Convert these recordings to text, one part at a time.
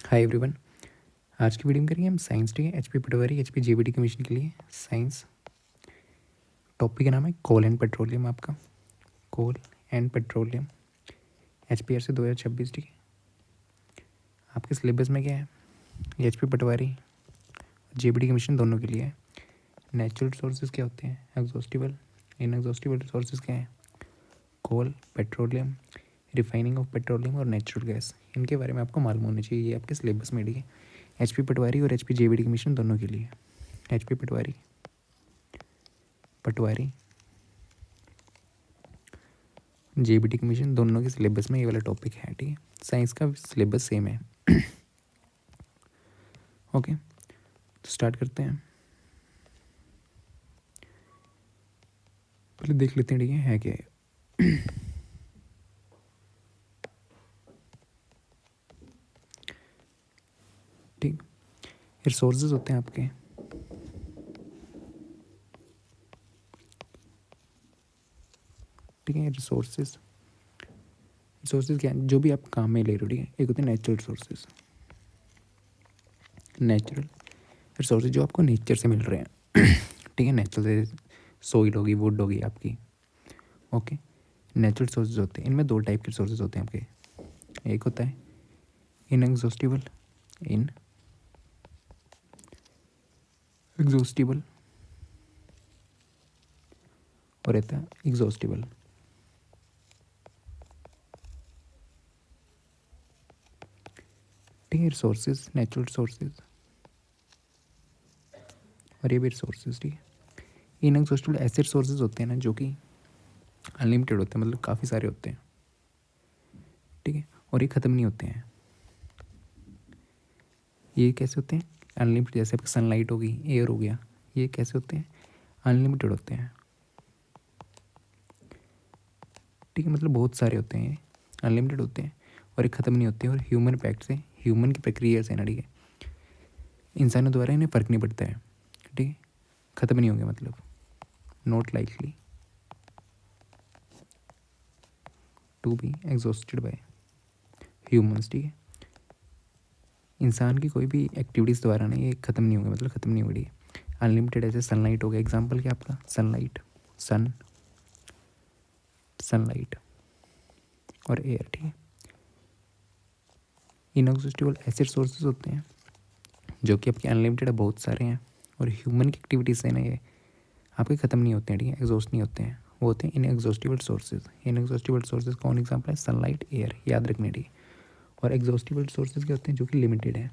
Hi everyone. आज की video में करेंगे हम साइंस। ठीक है, एचपी पटवारी एचपी जेबीटी कमीशन के लिए साइंस। टॉपिक का नाम है कोल एंड पेट्रोलियम। आपका कोल एंड पेट्रोलियम एचपीआर से 2026। ठीक है, आपके सिलेबस में क्या है? ये एचपी पटवारी जेबीटी कमीशन दोनों के लिए है। नेचुरल रिसोर्सेज क्या होते हैं? एग्जॉस्टिबल, इनएग्जॉस्टिबल रिसोर्सेज क्या है? कोल, पेट्रोलियम, रिफाइनिंग ऑफ पेट्रोलियम और नेचुरल गैस। इनके बारे में आपको मालूम होना चाहिए। ये आपके सिलेबस में। ठीक है, एचपी पटवारी और एचपी जेबीटी कमीशन दोनों के लिए। एचपी पटवारी पटवारी जेबीटी कमीशन दोनों के सिलेबस में ये वाला टॉपिक है। ठीक है, साइंस का सिलेबस सेम है। ओके, तो स्टार्ट करते हैं। पहले देख लेते हैं। ठीक है क्या है? ठीक, रिसोर्सेज होते हैं आपके। ठीक है, रिसोर्सेज रिसोर्सेज क्या है? जो भी आप काम में ले रहे हो। ठीक है, एक होते हैं नेचुरल रिसोर्सेज। नेचुरल रिसोर्सेज जो आपको नेचर से मिल रहे हैं। ठीक है, नेचुरल से सोइल होगी, वुड होगी आपकी। ओके, नेचुरल रिसोर्सेज होते हैं। इनमें दो टाइप के रिसोर्सेज होते हैं आपके। एक होता है इनएग्जॉस्टिबल, इन एग्जॉस्टिबल, और रहता है एग्जॉस्टिबल। ठीक है, रिसोर्सेज, नेचुरल रिसोर्सेज और ये भी रिसोर्सेज। ठीक है, इनएग्जॉस्टिबल ऐसे रिसोर्सेज होते हैं ना जो कि अनलिमिटेड होते हैं, मतलब काफ़ी सारे होते हैं। ठीक है, और ये ख़त्म नहीं होते हैं। ये कैसे होते हैं? अनलिमिटेड। जैसे आपकी सनलाइट होगी, एयर हो गया, ये कैसे होते हैं? अनलिमिटेड होते हैं। ठीक है, मतलब बहुत सारे होते हैं, अनलिमिटेड होते हैं और ये ख़त्म नहीं होते हैं। और ह्यूमन पैक्ट से, ह्यूमन की प्रक्रिया से ना, ठीक है, इंसानों द्वारा इन्हें फ़र्क नहीं पड़ता है। ठीक है, ख़त्म नहीं होंगे, मतलब not likely to be exhausted by humans. ठीक है, इंसान की कोई भी एक्टिविटीज़ द्वारा ना ये ख़त्म नहीं होंगे, मतलब ख़त्म नहीं होगी। अनलिमिटेड। ऐसे सनलाइट हो गया, एग्जाम्पल क्या आपका? सनलाइट, सनलाइट और एयर। ठीक है, इनएग्जॉस्टिबल ऐसे सोर्सेज होते हैं जो कि आपके अनलिमिटेड है, बहुत सारे हैं। और ह्यूमन की एक्टिविटीज़ से ना ये आपके ख़त्म नहीं होते हैं। ठीक है, एग्जॉस्ट नहीं होते हैं, वो होते हैं इनएग्जॉस्टिबल सोर्सेज। इनएग्जॉस्टिबल सोर्सेज कौन एग्जाम्पल है? सनलाइट, एयर, याद रखने। ठीक है, और एग्जॉस्टिबल सोर्सेज क्या होते हैं? जो कि लिमिटेड है,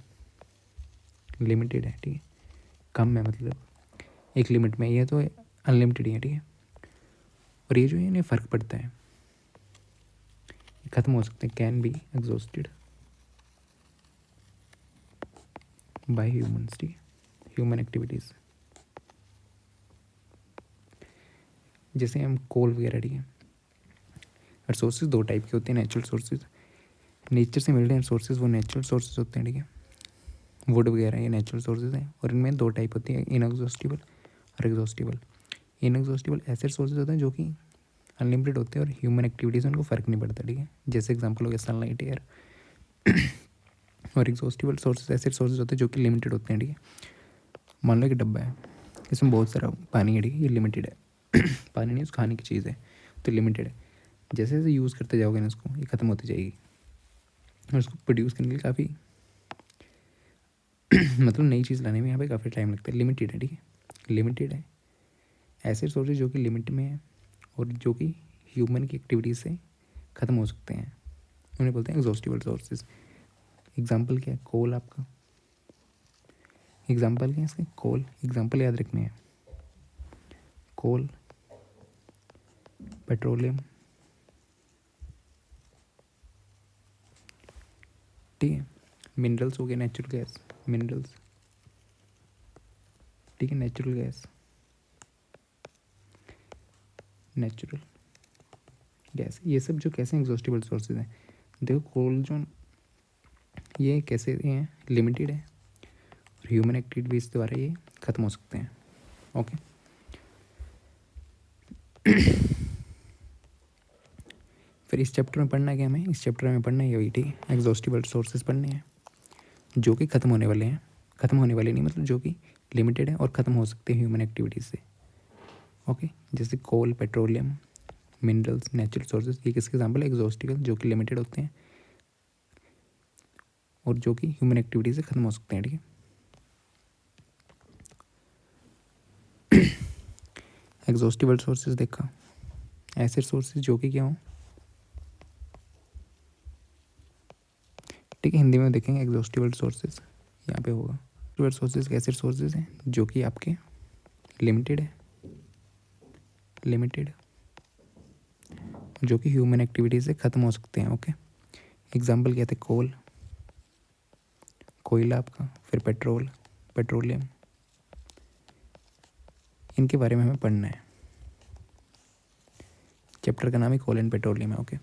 लिमिटेड है। ठीक है, कम है, मतलब एक लिमिट में। ये तो अनलिमिटेड ही है। ठीक है, और ये जो है इन्हें फ़र्क पड़ता है, ख़त्म हो सकते हैं, can be exhausted by humans. ठीक है, ह्यूमन एक्टिविटीज़। जैसे हम कोल वगैरह। ठीक है, रिसोर्सेज दो टाइप के होते हैं। नेचुरल सोर्सेज, नेचर से मिल रहे हैं रिसोर्सेज, वो नेचुरल सोर्सेज होते हैं। ठीक है, वुड वगैरह ये नेचुरल सोर्सेज हैं। और इनमें दो टाइप होती है, इनएग्जॉस्टिबल और एग्जॉस्टिबल। इनएग्जॉस्टिबल ऐसे सोर्सेज होते हैं जो कि अनलिमिटेड होते हैं और ह्यूमन एक्टिविटीज़ उनको फ़र्क नहीं पड़ता। ठीक है, जैसे एग्जांपल हो गया सनलाइट, एयर। और एग्जॉस्टिबल सोर्सेज ऐसे सोर्सेज होते हैं जो कि लिमिटेड होते हैं। ठीक है, मान लो एक डब्बा है, इसमें बहुत सारा पानी है। ठीक है, ये लिमिटेड है। पानी नहीं, उस खाने की चीज़ है, तो लिमिटेड है। जैसे जैसे यूज़ करते जाओगे ना इसको, ये ख़त्म होती जाएगी। और इसको प्रोड्यूस करने के लिए काफ़ी मतलब नई चीज़ लाने में यहाँ पे काफ़ी टाइम लगता है। लिमिटेड है। ठीक है, लिमिटेड है। ऐसे सोर्सेज जो कि लिमिट में है और जो कि ह्यूमन की एक्टिविटीज़ से ख़त्म हो सकते हैं, उन्हें बोलते हैं एग्जॉस्टिबल सोर्सेज। एग्जाम्पल क्या है? कोल। आपका एग्जाम्पल क्या है इसके? कोल। एग्जाम्पल याद रखने हैं, कोल, पेट्रोलियम। ठीक है, मिनरल्स हो गए, नेचुरल गैस, मिनरल्स। ठीक है, नेचुरल गैस, नेचुरल गैस, ये सब जो कैसे एग्जॉस्टिबल सोर्सेज हैं। देखो कोल जो ये कैसे हैं, लिमिटेड है और ह्यूमन एक्टिविटीज़ द्वारा ये ख़त्म हो सकते हैं। ओके, फिर इस चैप्टर में पढ़ना क्या हमें, इस चैप्टर में पढ़ना है वही, ठीक है, एग्जॉस्टिबल सोर्सेज पढ़ने हैं जो कि ख़त्म होने वाले हैं, ख़त्म होने वाले नहीं मतलब जो कि लिमिटेड है और ख़त्म हो सकते हैं ह्यूमन एक्टिविटीज़ से। ओके, जैसे कोल, पेट्रोलियम, मिनरल्स, नेचुरल सोर्सेज, ये किसके एग्जाम्पल है, एग्जॉस्टिबल जो कि लिमिटेड होते हैं और जो कि ह्यूमन एक्टिविटी से ख़त्म हो सकते हैं, ठीक है। एग्जॉस्टिबल सोर्सेज देखा, ऐसे सोर्सेज जो कि क्या हो, ठीक है, हिंदी में देखेंगे एग्जॉस्टिबल सोर्सेज यहाँ पे होगा। एग्जॉस्टिबल सोर्सेज ऐसे सोर्सेज हैं जो कि आपके लिमिटेड है, लिमिटेड जो कि ह्यूमन एक्टिविटी से ख़त्म हो सकते हैं। ओके, एग्जाम्पल क्या थे, कोल, कोयला आपका, फिर पेट्रोल, पेट्रोलियम, इनके बारे में हमें पढ़ना है। चैप्टर का नाम ही कोल एंड पेट्रोलियम है। ओके,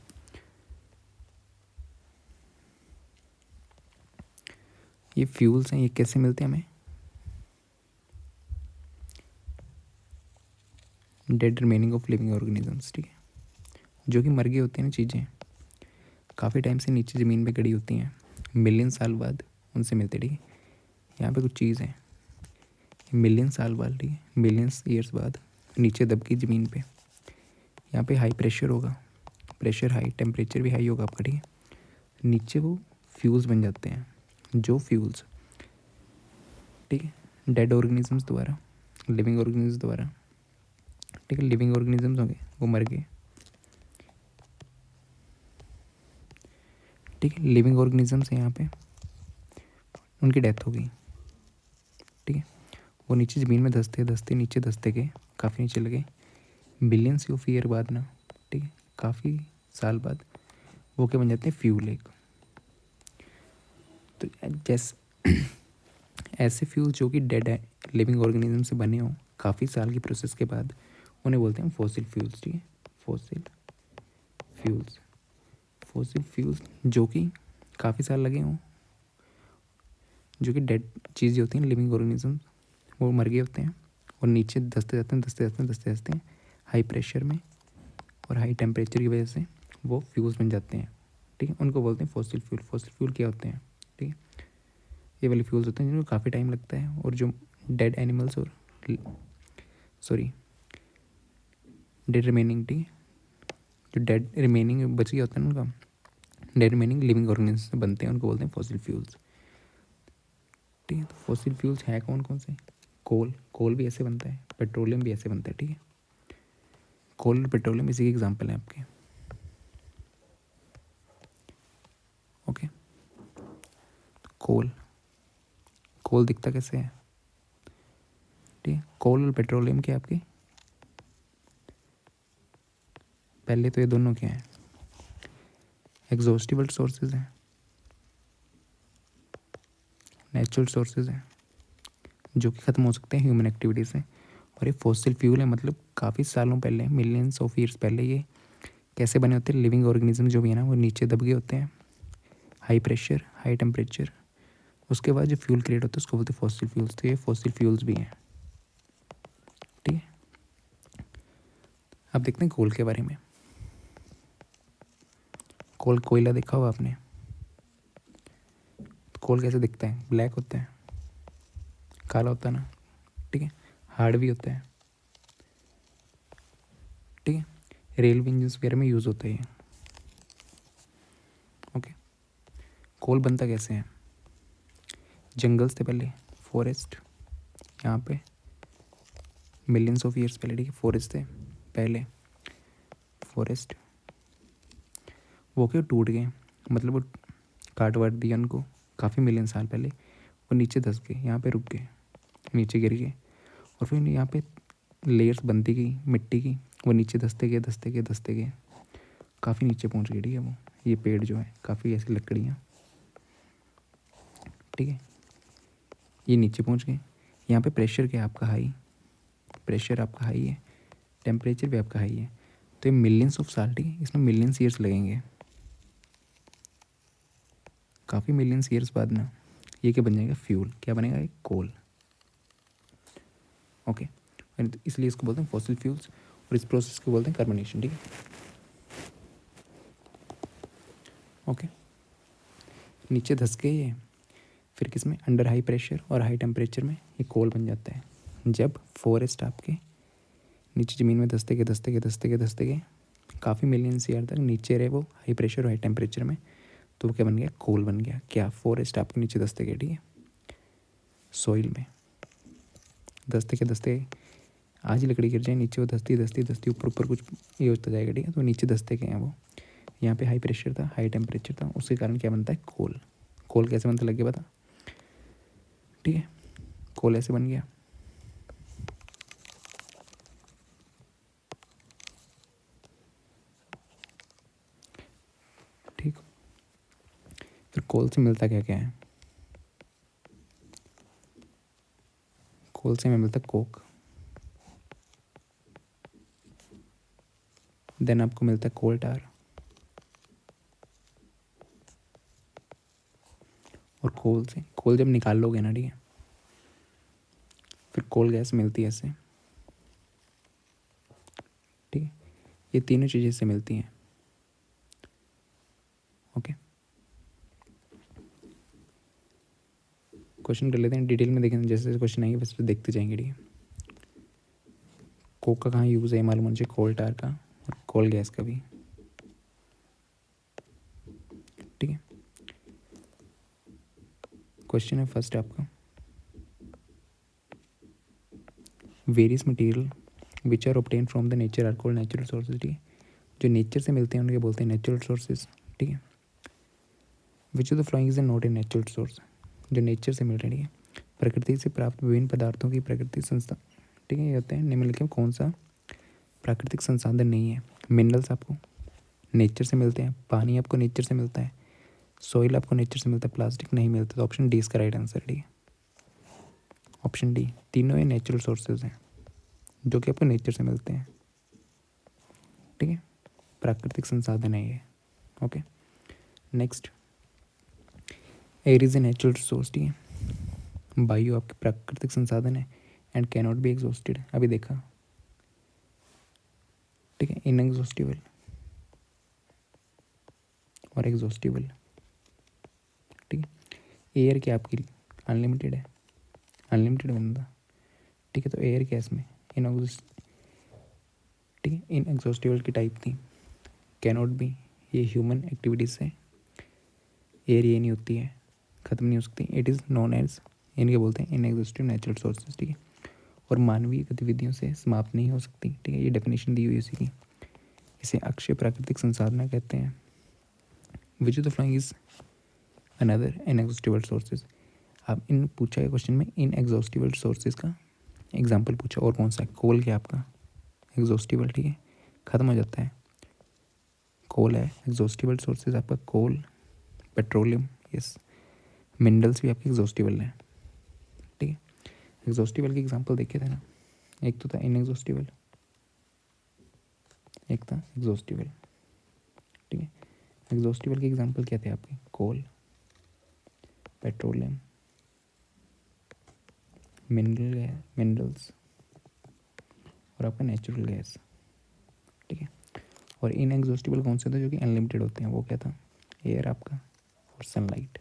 ये फ्यूल्स हैं, ये कैसे मिलते हैं हमें, dead remaining of living organisms, ठीक है, जो कि मर गई होती हैं ना चीज़ें, काफ़ी टाइम से नीचे ज़मीन पे गड़ी होती हैं, मिलियन साल बाद उनसे मिलते, ठीक है। यहाँ पे कुछ चीज़ है, मिलियन साल बाद, ठीक है, मिलियंस ईयर्स बाद नीचे दब की ज़मीन पे, यहाँ पे हाई प्रेशर होगा, प्रेशर हाई, टेम्परेचर भी हाई होगा आपका, ठीक है, नीचे वो फ्यूल्स बन जाते हैं, जो फ्यूल्स, ठीक है, डेड ऑर्गेनिजम्स द्वारा, लिविंग ऑर्गेनिजम्स द्वारा, ठीक है, लिविंग ऑर्गेनिजम्स होंगे वो मर गए, ठीक है, लिविंग ऑर्गेनिजम्स हैं यहाँ पे, उनकी डेथ हो गई, ठीक है, वो नीचे ज़मीन में धंसते धंसते नीचे धंसते गए, काफ़ी नीचे लगे, बिलियंस ऑफ ईयर बाद ना, ठीक है, काफ़ी साल बाद वो क्या बन जाते हैं, फ्यूल एक। तो जैसे ऐसे फ्यूल जो कि डेड है, लिविंग ऑर्गेनिज्म से बने हों, काफ़ी साल की प्रोसेस के बाद उन्हें बोलते हैं फॉसिल फ्यूल्स, ठीक है, फॉसिल फ्यूल्स, फॉसिल फ्यूल्स जो कि काफ़ी साल लगे हों, जो कि डेड चीज़ें होती हैं, लिविंग ऑर्गेनिज्म वो मर गए होते हैं और नीचे धंसते जाते हैं, धंसते जाते हैं, धंसते जाते हैं, हाई प्रेशर में और हाई टेम्परेचर की वजह से वो फ्यूल्स बन जाते हैं, ठीक है, उनको बोलते हैं फॉसिल फ्यूल। फॉसिल फ्यूल क्या होते हैं, ठीक है, ये वाले फ्यूल्स होते हैं जिनको काफ़ी टाइम लगता है और जो डेड एनिमल्स और सॉरी डेड रिमेनिंग, ठीक है, जो डेड रिमेनिंग बच गया होता है ना उनका, डेड रिमेनिंग लिविंग ऑर्गेनिज्म से बनते हैं, उनको बोलते हैं फॉसिल फ्यूल्स, ठीक है। तो फॉसिल फ्यूल्स हैं कौन कौन से, कोल, कोल भी ऐसे बनता है, पेट्रोलियम भी ऐसे बनता है, ठीक है, कोल और पेट्रोलियम इसी के एग्जाम्पल हैं आपके। ओके, कोल, कोल दिखता कैसे है, ठीक है, कोल और पेट्रोलियम क्या आपके, पहले तो ये दोनों क्या हैं, एग्जॉस्टिबल सोर्सेज हैं, नेचुरल सोर्सेज हैं जो कि ख़त्म हो सकते हैं ह्यूमन एक्टिविटी से, और ये फॉसिल फ्यूल है मतलब काफ़ी सालों पहले, मिलियंस ऑफ ईयर्स पहले ये कैसे बने होते हैं, लिविंग ऑर्गेनिज्म जो भी है ना वो नीचे दब गए होते हैं, हाई प्रेशर, हाई टेम्परेचर, उसके बाद जो फ्यूल क्रिएट होता है उसको बोलते हैं फॉसिल फ्यूल्स। तो ये फॉसिल फ्यूल्स भी हैं, ठीक है। अब देखते हैं कोल के बारे में। कोल, कोयला देखा होगा आपने, तो कोल कैसे दिखता है, ब्लैक होता है, काला होता है ना, ठीक है, हार्ड भी होता है, ठीक है, रेलवे इंजन वगैरह में यूज़ होता है ये। ओके, कोल बनता कैसे है, जंगल्स थे पहले, फॉरेस्ट, यहाँ पे मिलियंस ऑफ ईयर्स पहले, ठीक है, फॉरेस्ट थे पहले, फॉरेस्ट वो क्यों टूट गए, मतलब वो काट वाट दिया उनको काफ़ी मिलियन साल पहले, वो नीचे धंस गए, यहाँ पे रुक गए, नीचे गिर गए, और फिर यहाँ पे लेयर्स बनती गई मिट्टी की, वो नीचे धंसते गए, धंसते गए, धंसते गए, काफ़ी नीचे पहुँच गए, ठीक है, वो ये पेड़ जो है काफ़ी ऐसी लकड़ियाँ, ठीक है, ये नीचे पहुँच गए, यहाँ पे प्रेशर क्या है आपका हाई, प्रेशर आपका हाई है, टेम्परेचर भी आपका हाई है, तो ये मिलियंस ऑफ साल, ठीक है, इसमें मिलियंस ईयर्स लगेंगे, काफ़ी मिलियंस ईयर्स बाद ना ये क्या बन जाएगा, फ्यूल, क्या बनेगा, एक कोल। ओके, इसलिए इसको बोलते हैं फॉसिल फ्यूल्स और इस प्रोसेस को बोलते हैं कार्बोनेशन, ठीक है। ओके, नीचे धस के ये फिर किस में, अंडर हाई प्रेशर और हाई टेम्परेचर में ये कोल बन जाता है। जब फॉरेस्ट आपके नीचे ज़मीन में धसते के काफ़ी मिलियंस ईयर तक नीचे रहे वो हाई प्रेशर और हाई टेम्परेचर में, तो वो क्या बन गया, कोल बन गया। क्या, फॉरेस्ट आपके नीचे धसते गए, ठीक है, सॉइल में धसते आज ही लकड़ी गिर जाए नीचे, वो धसती ऊपर कुछ ये होता जाएगा, ठीक है, तो नीचे धसते गए हैं वो। यहाँ पे हाई प्रेशर था, हाई टेम्परेचर था, उसके कारण क्या बनता है, कोल। कोल कैसे बनता लग गया पता, ठीक है, कोल ऐसे बन गया। ठीक, फिर कोल से मिलता क्या क्या है, कोल से हमें मिलता कोक, देन आपको मिलता है कोल टार, और कोल से, कोल जब निकाल लोगे ना, ठीक है, फिर कोल गैस मिलती है ऐसे, ठीक है, ये तीनों चीज़ें इससे मिलती हैं। ओके, क्वेश्चन कर लेते हैं, डिटेल में देखें, जैसे जैसे क्वेश्चन आएंगे बस देखते जाएंगे, ठीक है। कोक का कहाँ यूज़ है मालूम मुझे, कोल टार का और कोल गैस का भी, ठीक है। क्वेश्चन है फर्स्ट आपका, various material which are obtain from the nature are called natural sources, ठीक है, जो नेचर से मिलते हैं उनके बोलते हैं नेचुरल सोर्सेज, ठीक है। Which of the following is a not a natural source, जो नेचर से मिल रहे हैं, ठीक है, प्रकृति से प्राप्त विभिन्न पदार्थों की प्रकृति संस्था, ठीक है, ये होते हैं निम्नलिखित में कौन सा प्राकृतिक संसाधन नहीं है। मिनरल्स आपको नेचर से मिलते हैं, पानी आपको नेचर से मिलता है, सॉइल आपको नेचर से मिलता है, प्लास्टिक नहीं मिलता, तो ऑप्शन डी इसका राइट आंसर, ठीक है, ऑप्शन डी, तीनों ये नेचुरल सोर्सेज हैं जो कि आपको नेचर से मिलते हैं, ठीक है, प्राकृतिक संसाधन है ये। Okay, next, air is a natural resource, ठीक है, वायु आपके प्राकृतिक संसाधन है एंड कैनॉट बी एग्जॉस्टेड, अभी देखा, ठीक है, इनएग्जॉस्टिबल और एग्जॉस्टिबल, ठीक है, एयर क्या आपकी अनलिमिटेड है, अनलिमिटेड बंदा, ठीक है, तो एयर क्या इसमें ठीक है, इनएग्जॉस्टिबल की टाइप थी, कैनॉट बी, ये ह्यूमन एक्टिविटीज़ से एयर ये नहीं होती है, ख़त्म नहीं हो सकती, इट इज़ नॉन एज, इनके बोलते हैं इनएग्जॉस्टिव नेचुरल सोर्सेज, ठीक है, और मानवीय गतिविधियों से समाप्त नहीं हो सकती, ठीक है, ये डेफिनेशन दी हुई है इसी की, इसे अक्षय प्राकृतिक संसाधन कहते हैं। Which of the following is another inexhaustible sources, अब इन पूछा है क्वेश्चन में इनएग्जॉस्टिबल सोर्सेज का एग्जाम्पल पूछा, और कौन सा है, कोल क्या आपका एग्जॉस्टिबल, ठीक है, ख़त्म हो जाता है, कोल है एग्जॉस्टिबल सोर्सेज आपका, कोल, पेट्रोलियम, यस, मिनरल्स भी आपके एग्जॉस्टिबल हैं, ठीक है। एग्जॉस्टिबल के एग्जांपल देखे थे ना, एक तो था इनएग्जॉस्टिबल, एक था एग्जॉस्टिबल, ठीक है, एग्जॉस्टिबल के एग्जांपल क्या थे आपके, कोल, पेट्रोलियम, मिनरल्स और आपका नेचुरल गैस, ठीक है, और इनएग्जॉस्टिबल कौन से थे, जो कि अनलिमिटेड होते हैं, वो क्या था, एयर आपका और सनलाइट।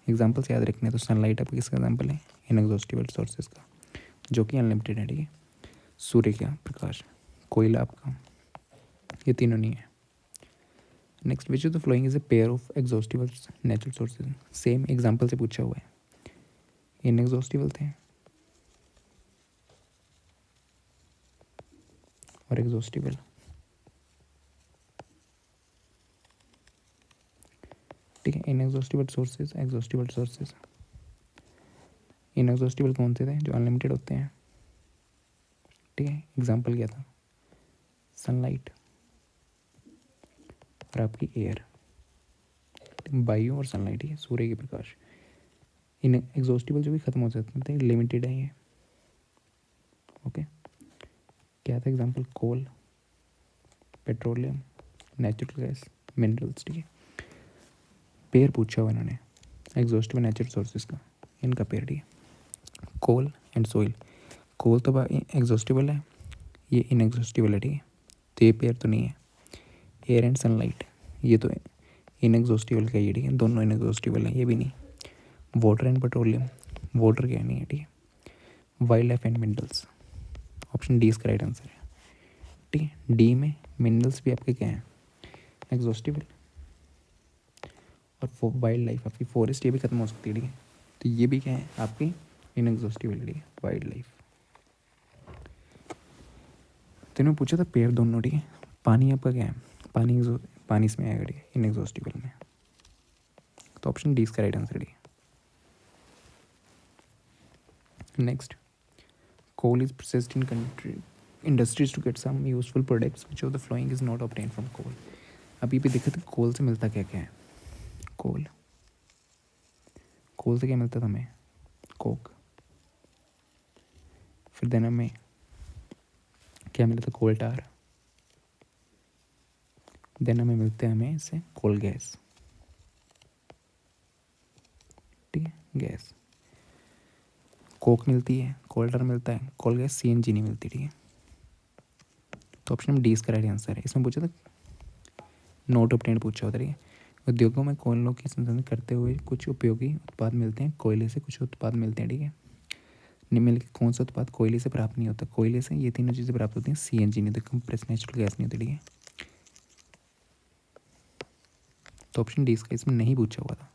एग्जाम्पल्स याद रखने, तो सनलाइट आपका किसका एग्जाम्पल है, इनएग्जॉस्टिबल सोर्सेज का, जो कि अनलिमिटेड है, ठीक है, सूर्य का प्रकाश, कोयला आपका, ये तीनों नहीं है। Next, which of the following is a pair of exhaustible natural sources, same example से पूछा हुआ है, इनएग्जॉस्टिबल थे और एग्जॉस्टिबल, ठीक है, inexhaustible sources, exhaustible sources, inexhaustible कौन से थे, जो अनलिमिटेड होते हैं, ठीक है, एग्जाम्पल क्या था, सनलाइट और आपकी एयर, वायु और सनलाइट, ठीक है, सूर्य के प्रकाश। इन एग्जॉस्टिबल जो भी खत्म हो जाते थे, लिमिटेड है ये, ओके, क्या था एग्जाम्पल, कोल, पेट्रोलियम, नेचुरल गैस, मिनरल्स, ठीक है। पेयर पूछा हुआ इन्होंने एग्जॉस्टिबल नेचुरल सोर्सेज का, इनका पेयर, ठीक है, कोल एंड सोइल, कोल तो एग्जॉस्टिबल है, ये इनएग्जॉस्टिबल है, ठीक है, तो ये पेयर तो नहीं है। एयर एंड सनलाइट, ये तो इनएग्जॉस्टिबल का ये, ठीक है, दोनों इनएग्जॉस्टिबल हैं, ये भी नहीं। वाटर एंड पेट्रोलियम, वाटर क्या नहीं है, ठीक है। Wild life and minerals, option D इसका राइट आंसर है, ठीक है। डी में मिनरल्स भी आपके क्या हैं, एग्जॉस्टिबल, और वाइल्ड लाइफ आपकी फॉरेस्ट ये भी खत्म हो सकती है, ठीक है। तो ये भी क्या है आपकी इनएग्जॉस्टिबल, ठीक है, वाइल्ड लाइफ। तो इन्होंने पूछा था पेड़ दोनों, ठीक है। पानी आपका क्या है, पानी इसमें आएगा, ठीक है, इनएग्जॉस्टिबल में। तो ऑप्शन डी इसका राइट आंसर, ठीक है। Next, coal is processed in country industries to get some useful products which of the following is not obtained from coal। अभी भी देखा था कोल से मिलता क्या क्या है, कोल से क्या मिलता था हमें, कोक। फिर देन हमें क्या मिलता था, कोल टार। देन हमें मिलते हैं हमें इससे कोल गैस, ठीक है, गैस। कोक मिलती है, कोल टार मिलता है, कोल गैस, सीएनजी नहीं मिलती, ठीक है। तो ऑप्शन डी इसका राइट आंसर है। इसमें पूछा था नोट ऑब्टेन्ड पूछा होता है। उद्योगों में कोयलों की संसाधन करते हुए कुछ उपयोगी उत्पाद मिलते हैं, कोयले से कुछ उत्पाद मिलते हैं, ठीक है। निम्नलिखित कौन सा उत्पाद कोयले से प्राप्त नहीं होता, कोयले से ये तीनों चीज़ें प्राप्त होती हैं, सीएनजी नहीं होती, कंप्रेस्ड नेचुरल गैस नहीं होती, ठीक है। तो ऑप्शन डी इसका इसमें नहीं पूछा हुआ था,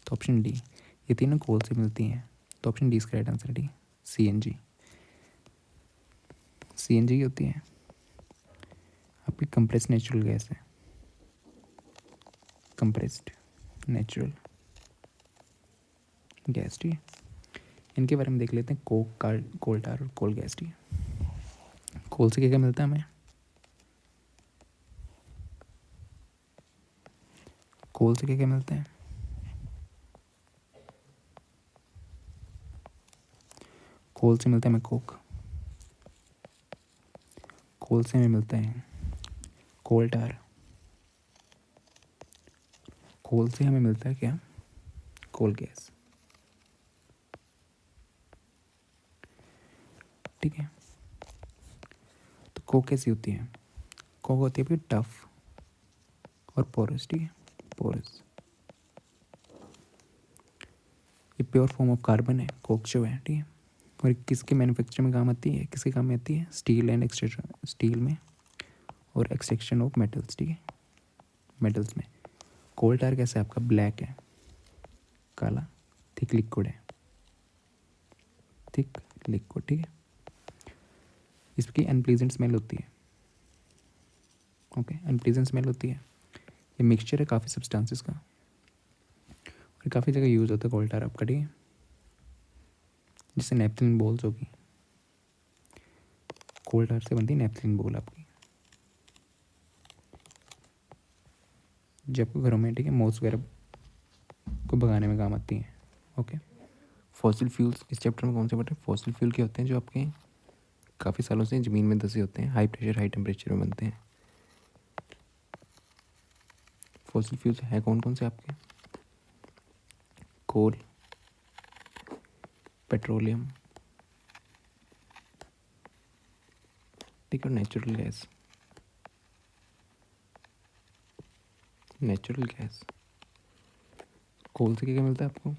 तो ऑप्शन डी, ये तीनों कोल से मिलती हैं, तो ऑप्शन डी इसका राइट आंसर है, ठीक है, सीएनजी। सीएनजी की होती है आपकी कंप्रेस्ड नेचुरल गैस है, कंप्रेस्ड नेचुरल गैस, ठीक है। इनके बारे में देख लेते हैं, कोल टार और कोल गैस, ठीक है। कोल से क्या क्या मिलता है हमें, कोल से क्या क्या मिलता है, कोल से मिलता है हमें कोक, कोल से हमें मिलता है कोल टार, कोल से हमें मिलता है क्या, कोल गैस, ठीक है। तो कोक कैसी होती है, कोक होती है आपकी टफ और पोरस, ठीक है, पोरस। ये प्योर फॉर्म ऑफ कार्बन है कोक जो है, ठीक है। और किसके मैन्युफैक्चर में काम आती है, किसके काम में आती है, स्टील एंड एक्सट्रैक्शन, स्टील में और एक्सट्रैक्शन ऑफ मेटल्स, ठीक है, मेटल्स में। कोल टार कैसा है आपका, ब्लैक है, काला, थिक लिक्विड है, थिक लिक्विड, ठीक है। इसकी अनप्लीजेंट स्मेल होती है, ओके, अनप्लीजेंट स्मेल होती है। ये मिक्सचर है काफ़ी सब्सटेंसेस का और काफ़ी जगह यूज़ होता है कोल टार आपका, ठीक है। जैसे नैपथलिन बॉल्स होगी, कोल टार से बनती है नैपथलिन बॉल आपकी, जब घरों में, ठीक है, मॉस वगैरह को भगाने में काम आती हैं, ओके। फॉसिल फ्यूल्स इस चैप्टर में कौन से पढ़े, फॉसिल फ्यूल के होते हैं जो आपके काफ़ी सालों से ज़मीन में धंसे होते हैं, हाई प्रेशर हाई टेम्परेचर में बनते हैं। फॉसिल फ्यूल्स है कौन कौन से आपके, कोल, पेट्रोलियम, ठीक है, नेचुरल गैस, नेचुरल गैस। कोल से क्या क्या मिलता है आपको,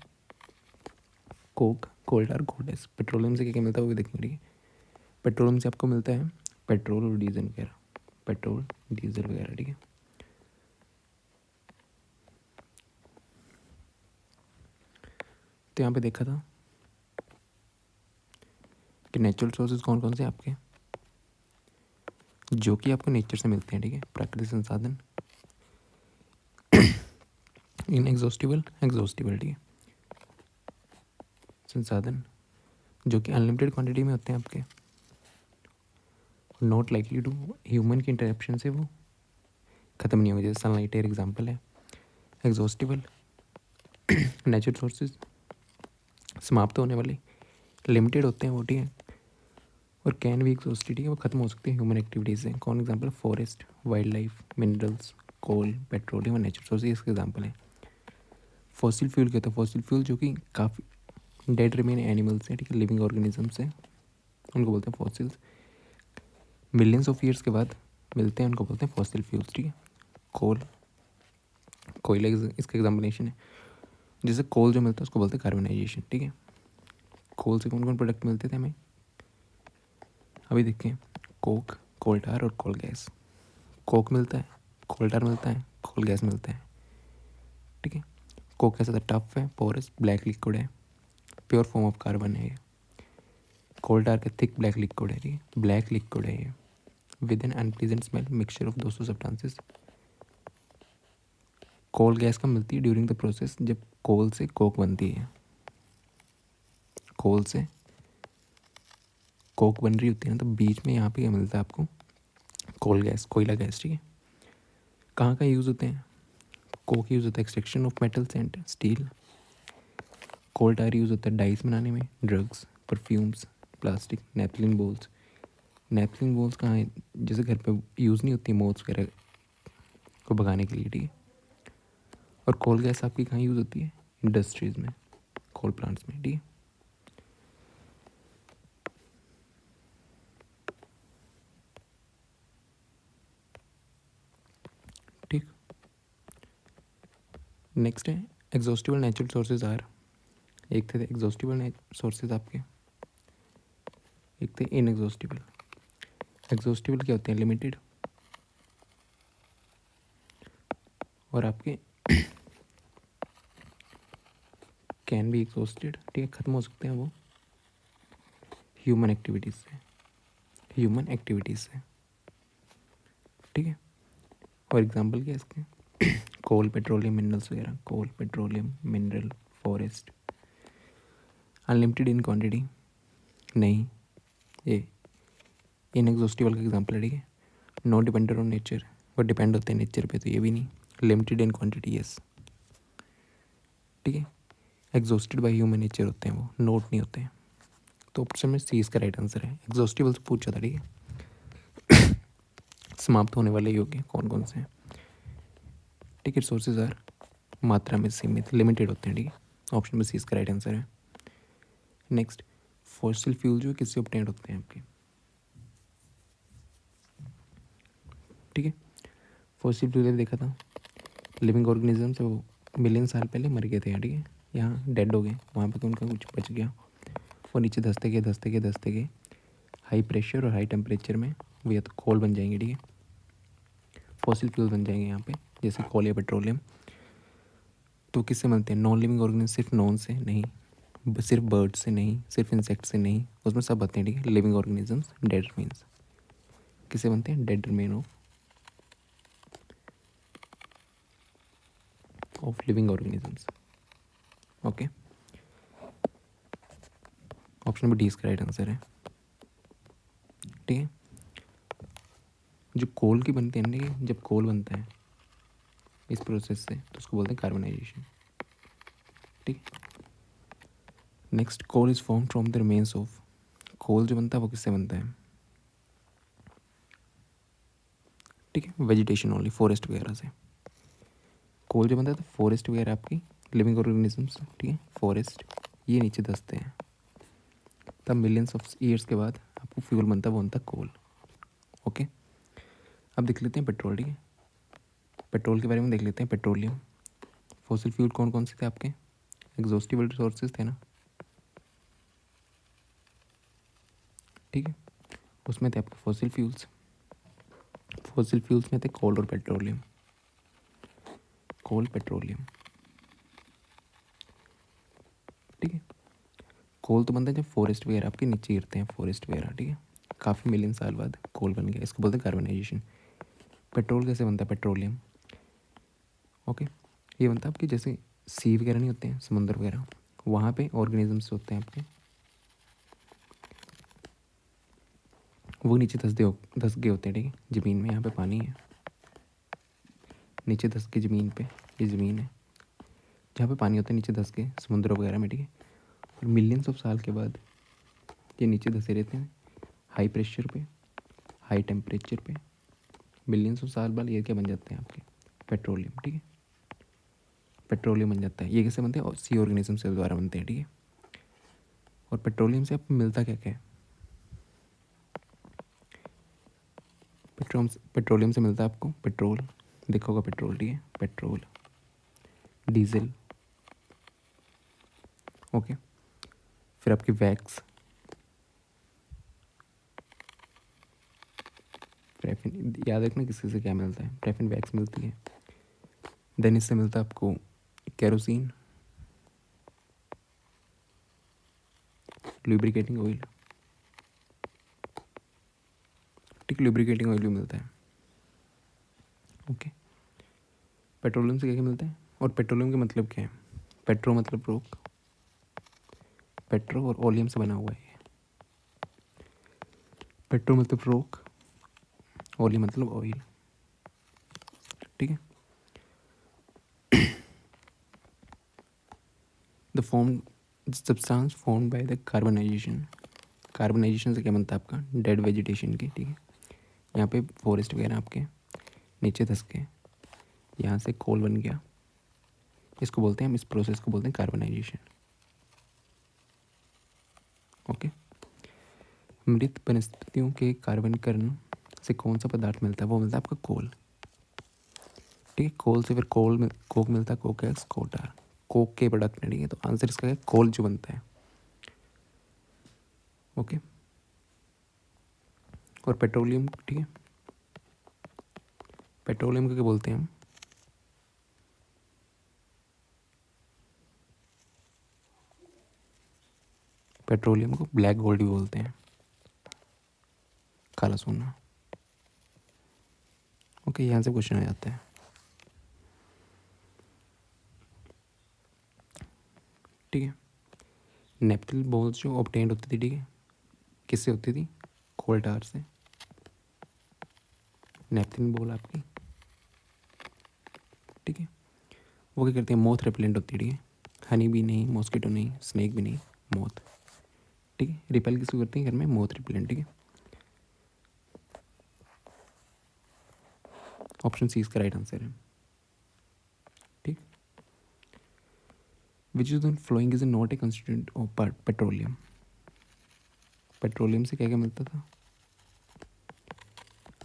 कोक, कोल टार, कोल गैस। पेट्रोलियम से क्या क्या मिलता है वो भी देखेंगे, ठीक है। पेट्रोलियम से आपको मिलता है पेट्रोल और डीजल वगैरह, पेट्रोल डीजल वगैरह, ठीक है। तो यहाँ पे देखा था कि नेचुरल सोर्सेज कौन कौन से आपके, जो कि आपको नेचर से मिलते हैं, ठीक है, प्राकृतिक संसाधन, इनएग्जॉस्टिबल, एग्जॉस्टिबल, ठीक है, संसाधन जो कि अनलिमिटेड क्वांटिटी में होते हैं आपके, नॉट लाइकली टू ह्यूमन की इंटरप्शन से वो ख़त्म नहीं होंगे, जैसे सनलाइट एयर एग्जाम्पल है। एग्जॉस्टिबल, नेचुरल सोर्सेज समाप्त होने वाले, लिमिटेड होते हैं वो, ठीक है, और कैन भी एग्जॉस्टेड, ठीक है, वो ख़त्म हो सकते हैं ह्यूमन एक्टिविटीज़ से। कौन example, forest, wildlife, minerals, coal, petroleum और नेचुरल सोर्सेज इसके एग्जाम्पल हैं। फॉसिल फ्यूल क्या होता है, फॉसिल फ्यूल जो कि काफ़ी डेड रिमेन एनिमल्स हैं, ठीक है, लिविंग ऑर्गेनिजम्स हैं, उनको बोलते हैं फॉसिल्स। मिलियंस ऑफ ईयर्स के बाद मिलते हैं, उनको बोलते हैं फॉसिल फ्यूल्स, ठीक है। कोल कोयला इसका एग्जामिनेशन है। जैसे कोल जो मिलता है उसको बोलते हैं कार्बनाइजेशन, ठीक है। कोल से कौन कौन प्रोडक्ट मिलते थे हमें, अभी देखें, कोक, कोल टार और कोल गैस। कोक मिलता है, कोल टार मिलता है, कोल गैस मिलता है, ठीक है। कोक कैसा था, टफ है, पोरस, ब्लैक लिक्विड है, प्योर फॉर्म ऑफ कार्बन है ये। कोल टार का थिक ब्लैक लिक्विड है, ठीक है, ब्लैक लिक्विड है ये, with an unpleasant smell, mixture of 200 substances. Coal gas कब मिलती है, ड्यूरिंग द प्रोसेस, जब कोल से कोक बनती है, कोल से कोक बन रही होती है ना, तो बीच में यहाँ पे क्या मिलता है आपको, कोल गैस, कोयला गैस, ठीक है। कहाँ का यूज़ होते हैं, कोक यूज़ होता है extraction of metals and steel. Coal tar use होता है डाइस बनाने में, drugs, perfumes, plastic, naphthalene balls. Naphthalene balls कहाँ है, जैसे घर पे यूज़ नहीं होती मोथ्स वगैरह को भगाने के लिए, ठीक है। और कोल गैस आपकी कहाँ यूज़ होती है, इंडस्ट्रीज़ में, कोल प्लांट्स में, ठीक है। ठीक, नेक्स्ट है एग्जॉस्टिबल नेचुरल सोर्सेज आर। एक थे एग्जॉस्टिबल सोर्सेज आपके, एक थे इनएग्जॉस्टिबल। एग्जॉस्टिबल क्या होते हैं, लिमिटेड, और आपके कैन बी एग्जॉस्टेड, ठीक है, ख़त्म हो सकते हैं वो ह्यूमन एक्टिविटीज़ से, ह्यूमन एक्टिविटीज़ से, ठीक है। और एग्जांपल क्या है इसके, कोल, पेट्रोलियम, मिनरल्स वगैरह, coal, petroleum, mineral, forest. Unlimited in quantity नहीं, ये इनएग्जॉस्टिबल का एग्जांपल है, ठीक है। नॉट डिपेंडेंट ऑन नेचर, वो डिपेंड होते हैं नेचर पे, तो ये भी नहीं। लिमिटेड इन क्वांटिटी, यस, ठीक है। एग्जॉस्टेड बाय ह्यूमन नेचर होते हैं वो, नोट नहीं होते हैं। तो ऑप्शन में सी इसका राइट आंसर है। एग्जॉस्टिबल से पूछा था, ठीक है। समाप्त होने वाले योग्य कौन कौन से हैं, ठीक है। सोर्सेज आर मात्रा में सीमित, लिमिटेड होते हैं, ठीक है। ऑप्शन में सी इसका राइट आंसर है। नेक्स्ट, फॉसिल फ्यूल जो किससे ऑब्टेन्ड होते हैं आपके, ठीक है। फॉसिल फ्यूल देखा था, लिविंग ऑर्गेनिज्म से वो मिलियन साल पहले मर गए थे, ठीक है, यहाँ डेड हो गए, वहाँ पे तो उनका कुछ बच गया, और नीचे धंसते गए हाई प्रेशर और हाई टेम्परेचर में वो या तो कोल बन जाएंगे, ठीक है, फॉसिल फ्यूल बन जाएंगे यहाँ पे, जैसे कोल या पेट्रोलियम। तो किससे बनते हैं, नॉन लिविंग ऑर्गेनिज्म, सिर्फ नॉन से नहीं, सिर्फ बर्ड से नहीं, सिर्फ इंसेक्ट से नहीं, उसमें सब बनते हैं, ठीक है। लिविंग ऑर्गेनिजम्स, डेड रिमेन्स किससे बनते हैं, dead remain of living organisms, okay. Option number D इसका राइट आंसर है, ठीक है। जो कोल की बनते हैं ना, जब कोल बनता है इस प्रोसेस से, तो उसको बोलते हैं कार्बनाइजेशन, ठीक है। Next, coal is form from the remains of, coal जो बनता है वो किससे बनता है, ठीक है, वेजिटेशन ओनली, फॉरेस्ट वगैरह से। कोल जो बनता है तो फॉरेस्ट वगैरह आपकी लिविंग ऑर्गेनिजम्स, ठीक है, फॉरेस्ट, ये नीचे धंसते हैं, तब मिलियंस ऑफ ईयर्स के बाद आपको फ्यूल बनता है, वो बनता है कोल, ओके। अब देख लेते हैं पेट्रोल, ठीक है। पेट्रोल के बारे में देख लेते हैं, पेट्रोलियम। फॉसिल फ्यूल कौन कौन से थे आपके, एग्जॉस्टिबल रिसोर्सेज थे ना, ठीक है, उसमें थे आपके फॉसिल फ्यूल्स। फॉसिल फ्यूल्स में थे कोल और पेट्रोलियम, कोल, पेट्रोलियम, ठीक है। कोल तो बनता है जब फॉरेस्ट वगैरह आपके नीचे गिरते हैं, फॉरेस्ट वगैरह, ठीक है, काफ़ी मिलियन साल बाद कोल बन गया, इसको बोलते हैं कार्बनाइजेशन। पेट्रोल कैसे बनता है, पेट्रोलियम, ओके, ये बनता है आपके जैसे सी वगैरह नहीं होते हैं, समुद्र वगैरह, वहाँ पे ऑर्गेनिजम्स होते हैं आपके, वो नीचे धस गए होते हैं, ठीक है, ज़मीन में, यहाँ पे पानी है, नीचे धस के ज़मीन पे, ये ज़मीन है जहाँ पे पानी होता है, नीचे धस के समुद्र वगैरह में, ठीक है। और मिलियंस ऑफ साल के बाद ये नीचे धसे रहते हैं हाई प्रेशर पे, हाई टेम्परेचर पे, मिलियंस ऑफ साल बाद ये क्या बन जाते हैं आपके, पेट्रोलियम, ठीक है, पेट्रोलियम बन जाता है। ये कैसे बनते हैं, और सी ऑर्गेनिज्म से द्वारा बनते हैं, ठीक है। और पेट्रोलियम से आपको मिलता क्या क्या है, पेट्रोलियम से मिलता है आपको पेट्रोल, देखा होगा पेट्रोल, ठीक है, पेट्रोल, डीजल, ओके। फिर आपकी वैक्स, पैराफिन, याद रखना किसी से क्या मिलता है, पैराफिन वैक्स मिलती है। देन इससे मिलता है आपको केरोसिन, लुब्रिकेटिंग ऑयल, ठीक, लुब्रिकेटिंग ऑयल भी मिलता है, ओके। पेट्रोलियम से क्या क्या मिलता है, और पेट्रोलियम का मतलब क्या है, पेट्रो मतलब रोक, पेट्रो और ओलियम से बना हुआ है ये। पेट्रो मतलब रोक, ओलियम मतलब ऑयल, ठीक है। The form substance form by the carbonization, carbonization से क्या बनता है आपका, डेड वेजिटेशन की, ठीक है। यहाँ पे फॉरेस्ट वगैरह आपके नीचे धस के यहाँ से कोल बन गया, इसको बोलते हैं हम, इस प्रोसेस को बोलते हैं कार्बनाइजेशन, ओके। मृत वनस्पतियों के कार्बन कर्ण से कौन सा पदार्थ मिलता है, वो मिलता है आपका कोल, ठीक है। कोल से फिर कोक मिलता है, कोक एक्स कोटार, कोक के प्रोडक्ट, ठीक है। तो आंसर इसका है कोल जो बनता है, ओके। और पेट्रोलियम, ठीक है, पेट्रोलियम को क्या बोलते हैं हम, पेट्रोलियम को ब्लैक गोल्ड भी बोलते हैं, काला सोना, ओके। यहाँ से क्वेश्चन आ जाता है, ठीक है। नेप्थल बॉल्स जो ऑब्टेंड होती थी, ठीक है, किससे होती थी, कोल टार से, नेपथिन बॉल आपकी, ठीक है। वो क्या करते हैं, मोथ रिपेलेंट होती है, ठीक है। हनी भी नहीं, मॉस्किटो नहीं, स्नेक भी नहीं, मोथ, ठीक है। रिपेल किसको करते हैं घर में, मोथ रिपेलेंट, ठीक है। ऑप्शन सी इसका राइट आंसर है, ठीक। Which is following is not a constituent of petroleum, petroleum से क्या क्या मिलता था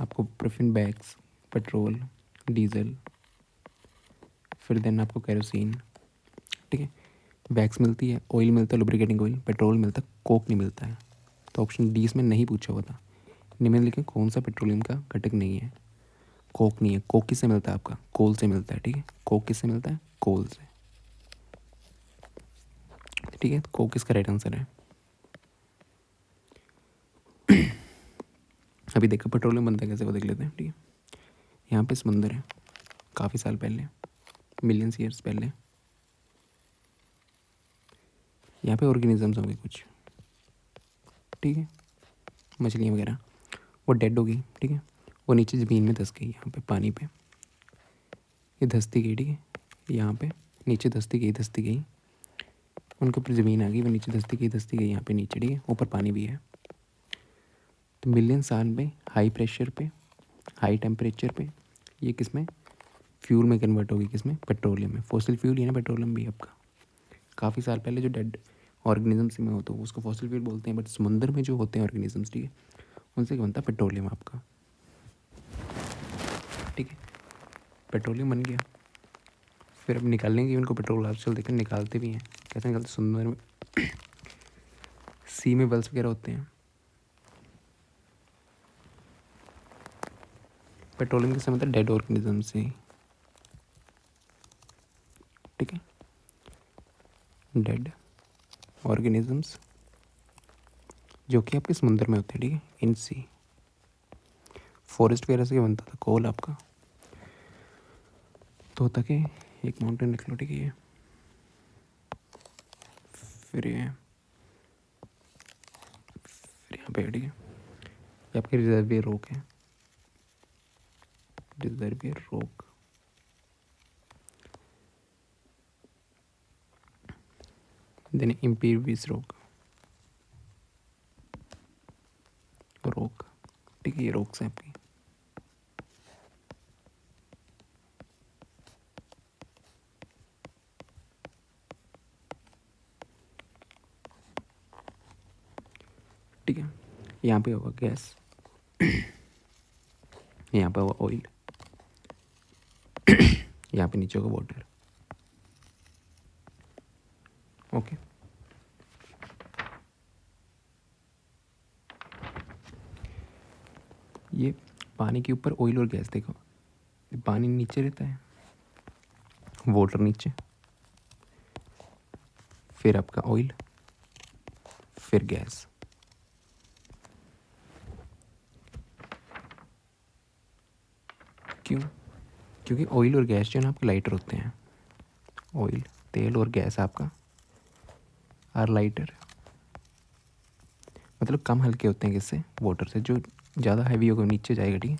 आपको, प्रोफिन बैग्स, पेट्रोल, डीजल, फिर देन आपको केरोसिन, ठीक है। वैक्स मिलती है, ऑयल मिलता है, लुब्रिकेटिंग ऑयल, पेट्रोल मिलता है, कोक नहीं मिलता है। तो ऑप्शन डी इसमें नहीं पूछा हुआ था, निम्नलिखित कौन सा पेट्रोलियम का घटक नहीं है, कोक नहीं है। कोक किससे मिलता है आपका, कोल से मिलता है, ठीक है। कोक किससे मिलता है, कोल से, ठीक है। तो कोक किसका राइट आंसर है। अभी देखो पेट्रोलियम बनता है कैसे, वो देख लेते हैं, ठीक है। यहाँ पे समुंदर है, काफ़ी साल पहले, मिलियंस ईयर्स पहले, यहाँ पे ऑर्गेनिजम्स होंगे कुछ, ठीक है, मछलियाँ वगैरह, वो डेड हो गई, ठीक है। वो नीचे ज़मीन में धंस गई, यहाँ पे पानी पे ये धंसती गई, ठीक है। यहाँ पे नीचे धंसती गई, उनके ऊपर ज़मीन आ गई, वो नीचे धंसती गई यहाँ पे नीचे, ठीक है। ऊपर पानी भी है। तो मिलियन साल में हाई प्रेशर पे, हाई टेम्परेचर पे ये किस में, फ्यूल में कन्वर्ट होगी, किस में, पेट्रोलियम में। फॉसिल फ्यूल ये ना पेट्रोलियम भी आपका, काफ़ी साल पहले जो डेड ऑर्गेनिजम्स में होता है उसको फॉसिल फ्यूल बोलते हैं, बट समुंदर में जो होते हैं ऑर्गेनिजम्स, ठीक है, उनसे क्या बनता है, पेट्रोलियम आपका, ठीक है। पेट्रोलियम बन गया, फिर अब निकालेंगे उनको पेट्रोल, आजकल देखें निकालते भी हैं, कैसे निकालते, समुद्र में सी में वेल्स वगैरह होते हैं। पेट्रोलियम किससे मतलब, डेड ऑर्गेनिज्म से, ठीक है, डेड ऑर्गेनिजम्स जो कि आपके समुद्र में होते हैं, ठीक है, इन सी। फॉरेस्ट वगैरह से क्या बनता था, कोल आपका, तो होता कि एक माउंटेन लिख लो, ठीक है, ये फिर ये फिर यहाँ पे, ठीक है, ये आपके रिजर्वियर रॉक है, reservoir rock, then impervious rock, rock, ठीक है, ये रॉक्स हैं आपकी, ठीक है। यहाँ पे होगा गैस, यहाँ पे होगा ऑयल, यहाँ पे नीचे होगा वाटर, पानी के ऊपर ऑयल और गैस, देखो पानी नीचे रहता है, वाटर नीचे, फिर आपका ऑयल, फिर गैस। क्यों? क्योंकि ऑयल और गैस जो है ना आपके लाइटर होते हैं। ऑयल, तेल और गैस आपका आर लाइटर, मतलब कम हल्के होते हैं किससे? वाटर से। जो ज़्यादा हैवी होगा नीचे जाएगा, ठीक है,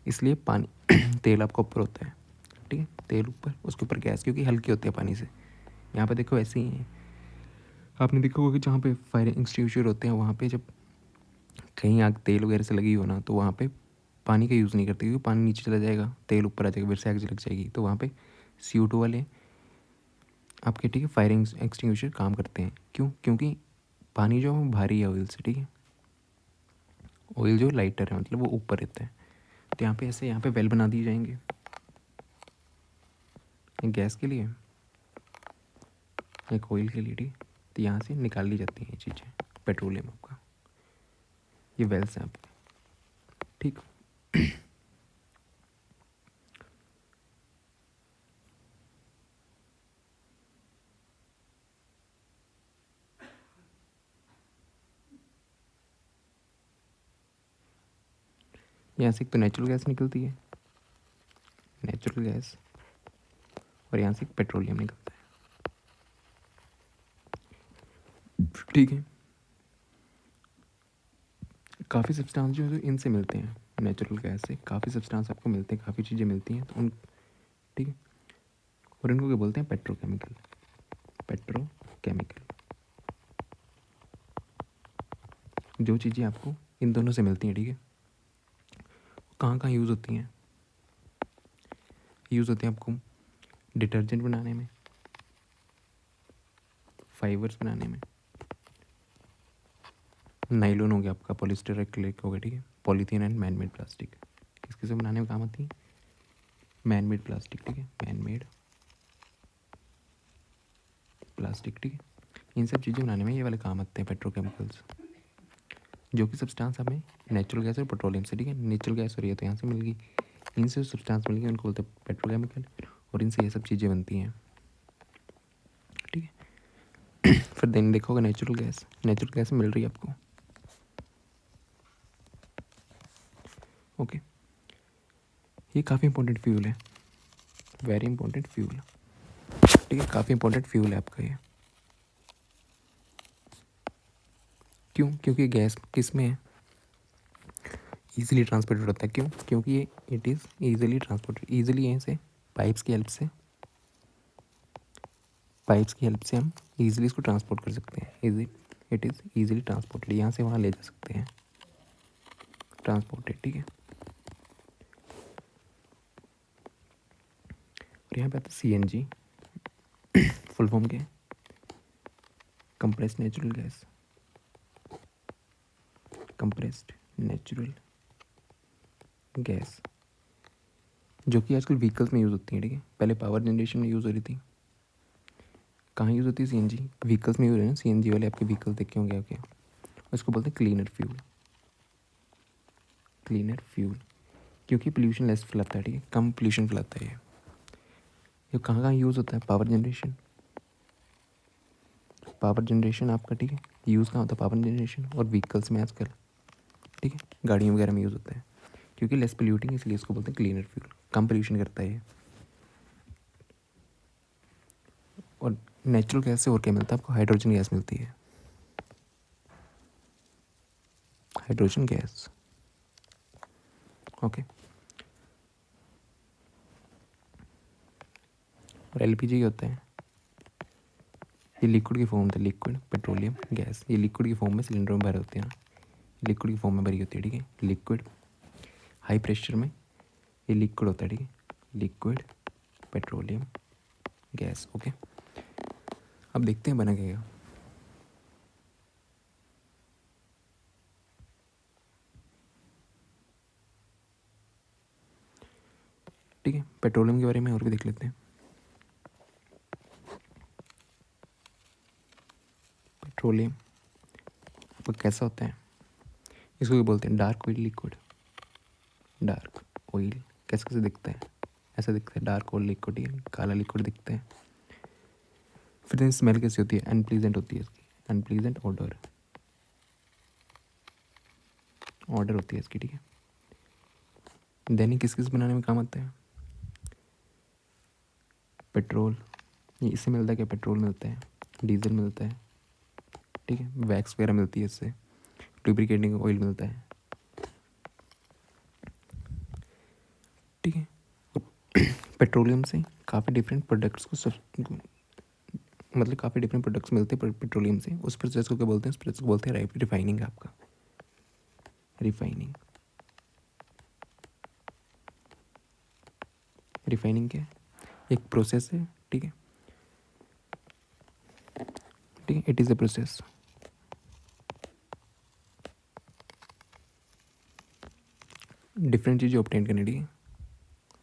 इसलिए पानी तेल आपका ऊपर होता है, ठीक है, तेल ऊपर, उसके ऊपर गैस, क्योंकि हल्के होते हैं पानी से। यहाँ पे देखो ऐसे ही है, आपने देखा होगा कि जहाँ पे फायर एक्सटिंग्विशर होते हैं वहाँ पे जब कहीं आग तेल वगैरह से लगी हो ना, तो वहाँ पे पानी का यूज़ नहीं करते, क्योंकि पानी नीचे चला जाएगा, तेल ऊपर आ जाएगा, फिर से आग लग जाएगी। तो वहाँ पे CO2 वाले आपके, ठीक है, फायर एक्सटिंग्विशर काम करते हैं। क्यों? क्योंकि पानी जो है भारी है ऑयल से, ठीक है, ऑयल जो लाइटर है मतलब वो ऊपर रहता है। तो यहाँ पे ऐसे यहाँ पे वेल बना दिए जाएंगे गैस के लिए, एक ऑयल के लिए, ठीक है। तो यहाँ से निकाल ली जाती हैं ये चीज़ें, पेट्रोलियम आपका, ये वेल्स हैं आपके, ठीक। यहाँ से एक तो नेचुरल गैस निकलती है, नेचुरल गैस, और यहाँ से एक पेट्रोलियम निकलता है, ठीक है। काफ़ी सब्सटेंस जो है इनसे मिलते हैं, नेचुरल गैस से काफ़ी सब्सटेंस आपको मिलते हैं, काफ़ी चीज़ें मिलती हैं, तो उन, ठीक है, और इनको क्या बोलते हैं? Petrochemical, petrochemical. जो चीज़ें आपको इन दोनों से मिलती हैं, ठीक है, कहाँ कहाँ यूज़ होती हैं? यूज़ होती हैं आपको डिटर्जेंट बनाने में, फाइबर्स बनाने में, नाइलॉन हो गया आपका, पॉलिस्टर एक्रिलिक हो गया, ठीक है, polythene and man made plastic, किस किस बनाने में काम आती है? मैन मेड प्लास्टिक, ठीक है, मैन मेड प्लास्टिक, ठीक है, इन सब चीज़ें बनाने में ये वाले काम आते हैं पेट्रोकेमिकल्स, जो कि सब्सटेंस हमें नेचुरल गैस और पेट्रोलियम से, ठीक है, नेचुरल गैस और ये तो यहाँ से मिल गई, इनसे जो सब्सटेंस मिल गई उनको बोलते हैं पेट्रोकेमिकल, और इनसे ये सब चीज़ें बनती हैं, ठीक है। फिर देन देखोगे नेचुरल गैस मिल रही है आपको, ओके। ये काफ़ी इंपॉर्टेंट फ्यूल है, वेरी इंपॉर्टेंट फ्यूल, ठीक है, काफ़ी इंपॉर्टेंट फ्यूल है आपका ये। क्यों? क्योंकि गैस किस में है? ईजिली ट्रांसपोर्टेड होता है। क्यों? क्योंकि ये it is easily transported, easily यहीं से पाइप्स की हेल्प से, हम ईजिली इसको ट्रांसपोर्ट कर सकते हैं, easy, it is easily transported, यहाँ से वहाँ ले जा सकते हैं, ट्रांसपोर्टेड, ठीक है। और यहाँ पे आता है CNG, फुल फॉर्म के compressed natural gas, compressed natural gas, जो कि आजकल व्हीकल्स में यूज़ होती है, ठीक है, पहले पावर जनरेशन में यूज़ हो रही थी। कहाँ यूज़ होती है? CNG व्हीकल्स में यूज़ हो रही है ना, CNG वाले आपके व्हीकल्स देखे होंगे आपके, उसको बोलते हैं क्लीनर फ्यूल, क्लीनर फ्यूल, क्योंकि पोल्यूशन लेस फैलाता है, ठीक है, कम पोल्यूशन फैलाता है ये कहाँ कहाँ यूज़ होता है? पावर जनरेशन, आपका, ठीक है, यूज़ कहाँ होता है? पावर जनरेशन और व्हीकल्स में आजकल, ठीक है, गाड़ियों वगैरह में यूज़ होता है, क्योंकि लेस पोल्यूटिंग, इसलिए इसको बोलते हैं क्लीनर फ्यूल, कम पोल्यूशन करता है ये। और नेचुरल गैस से और क्या मिलता है आपको? हाइड्रोजन गैस मिलती है, हाइड्रोजन गैस, ओके। और LPG होता है, ये लिक्विड की फॉर्म होता है, लिक्विड पेट्रोलियम गैस, ये लिक्विड की फॉर्म में सिलेंडर में भरे होते हैं, लिक्विड की फॉर्म में भरी होती है, ठीक है, लिक्विड हाई प्रेशर में ये लिक्विड होता है, ठीक है, लिक्विड पेट्रोलियम गैस, ओके। अब देखते हैं बना क्या। ठीक है, पेट्रोलियम के बारे में और भी देख लेते हैं। पेट्रोलियम वो कैसा होता है? इसको क्या बोलते हैं? Dark oil liquid, dark oil कैसे कैसे दिखता है, ऐसा दिखता है डार्क और लिक्विड, ये काला लिक्विड दिखता है। फिर देन स्मेल कैसी होती है, अनप्लीजेंट होती है इसकी, अनप्लीजेंट ऑर्डर होती है इसकी, ठीक है। देन ये किस किस बनाने में काम आता है, पेट्रोल, ये इससे मिलता है क्या, पेट्रोल मिलता है, डीजल मिलता है, ठीक है, वैक्स वगैरह मिलती है इससे, लुब्रिकेटिंग ऑयल मिलता है, ठीक है। पेट्रोलियम से काफ़ी डिफरेंट प्रोडक्ट्स को सब मतलब काफ़ी डिफरेंट प्रोडक्ट्स मिलते हैं पेट्रोलियम से। उस प्रोसेस को क्या बोलते हैं, उस प्रोसेस को बोलते हैं रिफाइनिंग। आपका रिफाइनिंग, रिफाइनिंग क्या है, एक प्रोसेस है, ठीक है, ठीक है, it is a process different चीज़ें ऑब्टेन करने, ठीक है,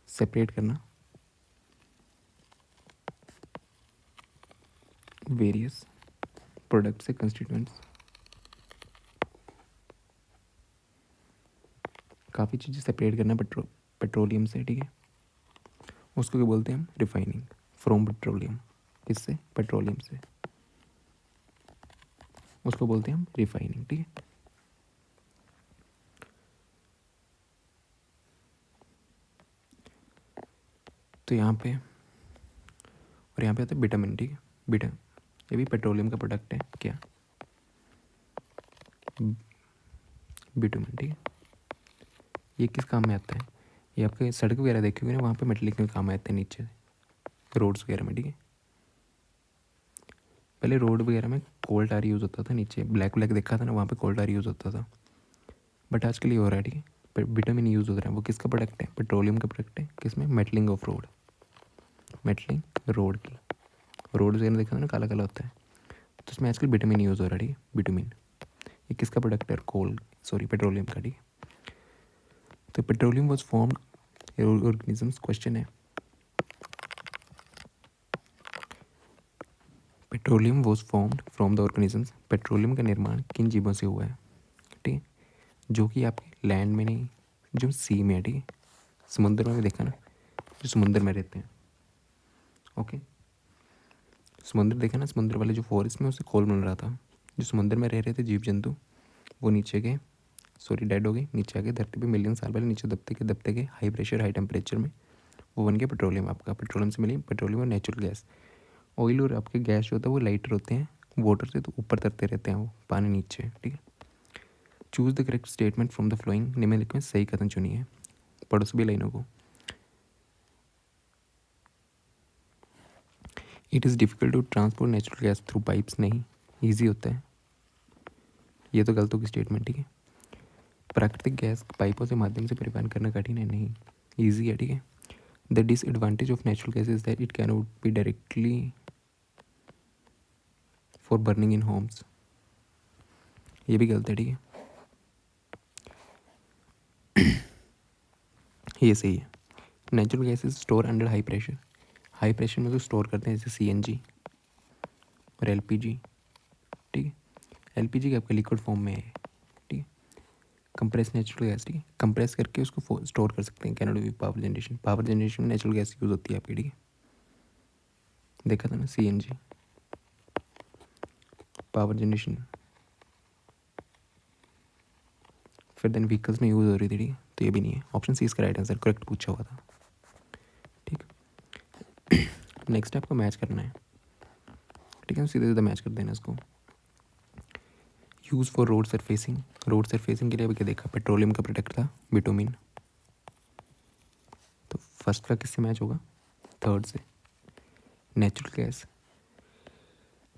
सेपरेट करना वेरियस प्रोडक्ट से कंस्टिट्यूएंट्स, काफ़ी चीज़ें सेपरेट करना पेट्रोलियम से, ठीक है, उसको क्या बोलते हैं हम, रिफाइनिंग फ्रॉम पेट्रोलियम, किससे, पेट्रोलियम से, उसको बोलते हैं हम रिफाइनिंग, ठीक है। तो यहाँ पे और यहाँ पे आता है विटामिन, ठीक है, विटामिन ये भी पेट्रोलियम का प्रोडक्ट है, क्या, विटामिन, ठीक है। ये किस काम में आता है, ये आपके सड़क वगैरह देखोगे ना, वहाँ पे मेटलिक में काम आते हैं, नीचे रोड्स वगैरह में, ठीक है। पहले रोड वगैरह में कोल टार यूज़ होता था, नीचे ब्लैक ब्लैक देखा था ना, वहाँ पे कोल टार यूज़ होता था, बट आजकल ये हो रहा है, ठीक है, पर विटामिन यूज़ हो रहा है, वो किसका प्रोडक्ट है, पेट्रोलियम का प्रोडक्ट है, किसमें, metalling of road, metalling road की, रोड वगैरह देखा था ना, काला काला होता है, तो उसमें आजकल विटामिन यूज़ हो रहा है, ठीक है, विटामिन, ये किसका प्रोडक्ट है, पेट्रोलियम का, ठीक है। तो petroleum was formed organisms, question है, petroleum was formed from the organisms, petroleum का निर्माण किन जीवों से हुआ है, ठीक है, जो कि आपके लैंड में नहीं, जो सी में है, ठीक है, समुद्र में भी देखा ना, जो समुद्र में रहते हैं, ओके, समुद्र देखा ना, समुद्र वाले जो फॉरेस्ट में उससे कोल बन रहा था, जो समुद्र में रह रहे थे जीव जंतु, वो नीचे गए, डेड हो गए, नीचे आ गए धरती पे, मिलियन साल पहले नीचे दबते गए, हाई प्रेशर हाई टेम्परेचर में, वो बन गया पेट्रोलियम। आपका पेट्रोलियम से मिली पेट्रोलियम और नेचुरल गैस, ऑयल और आपके गैस जो होता है वो लाइटर होते हैं वाटर से, तो ऊपर तरते रहते हैं वो, पानी नीचे, ठीक है। Choose the correct statement from the following, निम्नलिखित में सही कथन चुनिए, पढ़ो सभी लाइनों को। It is difficult to transport natural gas through pipes, नहीं, ईजी होता है, ये तो गलत होगी स्टेटमेंट, ठीक है। प्राकृतिक गैस पाइपों से माध्यम से परिवहन करना कठिन है, नहीं, ईजी है, ठीक है। The disadvantage of natural gas is that it can not be directly for burning in Holmes, ये भी गलत है, ठीक है, ये सही है। Natural gas is store under high pressure, high pressure में तो स्टोर करते हैं, जैसे सीएनजी और एलपीजी, ठीक है, एलपीजी का आपका लिक्विड फॉर्म में है, ठीक है। कंप्रेस नेचुरल गैस, ठीक है, कंप्रेस करके उसको स्टोर कर सकते हैं, can not be power generation, power generation में नेचुरल गैस यूज़ होती है आपकी, ठीक है, देखा था ना, सीएनजी पावर जनरेशन, फिर देन व्हीकल्स में यूज़ हो रही थी, ठीक है, तो ये भी नहीं है, ऑप्शन सी इसका राइट आंसर, करेक्ट पूछा हुआ था, ठीक। नेक्स्ट आपको मैच करना है, ठीक है, सीधे सीधे मैच कर देना इसको। Use for road surfacing, road surfacing के लिए अभी क्या देखा, पेट्रोलियम का प्रोडक्ट था बिटुमिन, तो फर्स्ट का किससे मैच होगा, थर्ड से। Natural gas,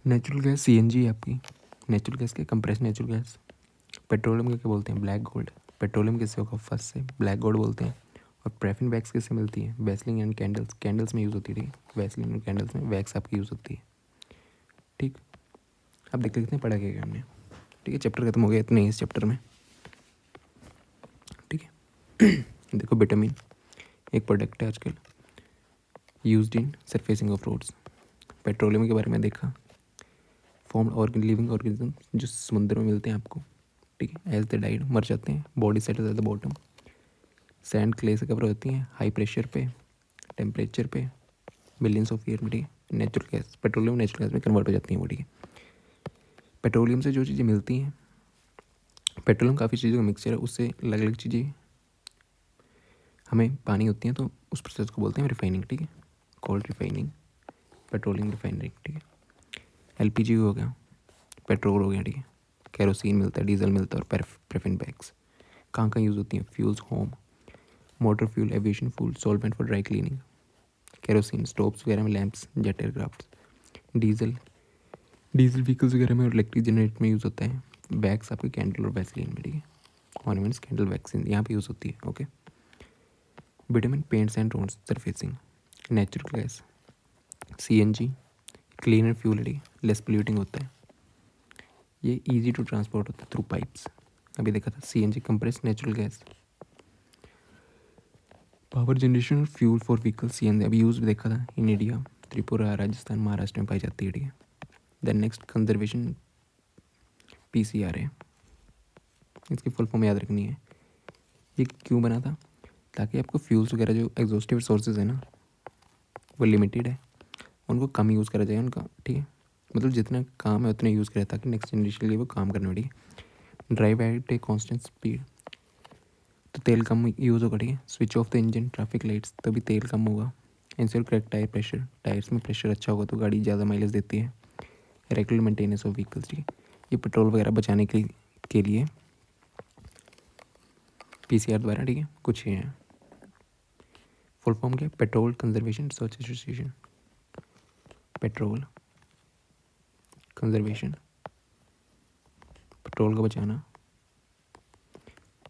natural gas CNG है आपकी, नेचुरल गैस के कंप्रेस नेचुरल गैस, पेट्रोलियम का क्या बोलते हैं, ब्लैक गोल्ड, पेट्रोलियम किससे होगा, फर्स्ट से, ब्लैक गोल्ड बोलते हैं। और प्रेफिन वैक्स किससे मिलती है, वैसलिन एंड कैंडल्स, कैंडल्स में यूज़ होती है, ठीक है, वैसलिन और कैंडल्स में वैक्स आपकी यूज़ होती है, ठीक। अब देख लेते हैं पढ़ा क्या हमने, ठीक है, चैप्टर खत्म हो गया इतने इस चैप्टर में, ठीक है। देखो विटामिन एक प्रोडक्ट है आजकल used in surfacing of roads, petroleum के बारे में देखा, फॉर्म्ड लिविंग ऑर्गेनिज्म जो समुद्र में मिलते हैं आपको, ठीक है, एज द डाइड, मर जाते हैं, body settle at the bottom, sand clay से कवर होती हैं हाई प्रेशर पे, टेम्परेचर पे, मिलियंस ऑफ ईयर में, ठीक है। Natural gas, petroleum natural gas में कन्वर्ट हो जाती हैं वो, ठीक है। पेट्रोलियम से जो चीज़ें मिलती हैं, पेट्रोलियम काफ़ी चीज़ों का मिक्सचर है, उससे अलग अलग चीज़ें हमें पानी होती हैं, तो उस प्रोसेस को बोलते हैं रिफाइनिंग, ठीक है। कोल्ड रिफाइनिंग, पेट्रोलियम रिफाइनरी, ठीक है। एलपीजी हो गया, पेट्रोल हो गया, ठीक है। केरोसिन मिलता है, डीजल मिलता है, और पैराफिन बैग्स कहाँ कहाँ यूज़ होती हैं? Fuels, home, motor fuel, aviation fuel, solvent for dry cleaning, kerosene stoves वगैरह में, lamps, jet aircraft, diesel vehicles वगैरह में और इलेक्ट्रिक जनरेट में यूज़ होता है। बैग्स आपके कैंडल और वैसलीन में, ठीक है। ऑर्नामेंट्स, कैंडल, वैक्सीन यहाँ पे यूज़ होती है, okay. Vitamin, paints and roads, surfacing, natural gas, CNG, cleaner fuel, ठीक है, लेस पोल्यूटिंग होता है। ये इजी टू ट्रांसपोर्ट होता है थ्रू पाइप्स, अभी देखा था। CNG, compress natural gas, power generation और फ्यूल फॉर व्हीकल, सीएनजी अभी यूज़ भी देखा था इन इंडिया, त्रिपुरा, राजस्थान, महाराष्ट्र में पाई जाती है, ठीक है। देन नेक्स्ट कंजर्वेशन, पीसीआर है, इसकी फुल फॉर्म याद रखनी है। ये क्यों बना था? ताकि आपको फ्यूल्स वगैरह जो एग्जॉस्टिव सोर्सेज है ना, वो लिमिटेड है, उनको कम यूज़ करा जाए उनका, ठीक है। मतलब जितना काम है उतना यूज़ करें, ताकि नेक्स्ट जनरेशन के लिए वो काम करने, ठीक है। Drive eight a constant speed, तो तेल कम यूज़ होगा, ठीक है। Switch off the engine, traffic lights, तभी तेल कम होगा। Ensure correct tyre pressure, tyres में प्रेशर अच्छा होगा तो गाड़ी ज़्यादा माइलेज देती है। रेगुलर मेंटेनेंस ऑफ व्हीकल्स, ठीक है। ये पेट्रोल वगैरह बचाने के लिए पीसीआर द्वारा, ठीक है, कुछ ये हैं। फुल फॉर्म क्या है? Petrol conservation research association, petrol conservation, petrol को बचाना,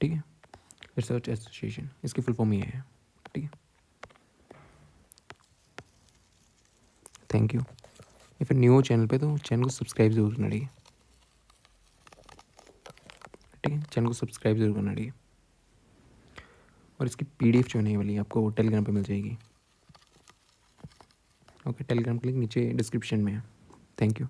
ठीक है, रिसर्च एसोसिएशन, इसकी फुल फॉर्म ये है, ठीक है। Thank you. या फिर न्यू चैनल पे तो चैनल को सब्सक्राइब जरूर करना, ठीक है, ठीक है। चैनल को सब्सक्राइब जरूर करना, ठीक है। और इसकी पीडीएफ जो होने वाली है आपको टेलीग्राम पे मिल जाएगी, ओके। टेलीग्राम का लिंक नीचे डिस्क्रिप्शन में है। Thank you.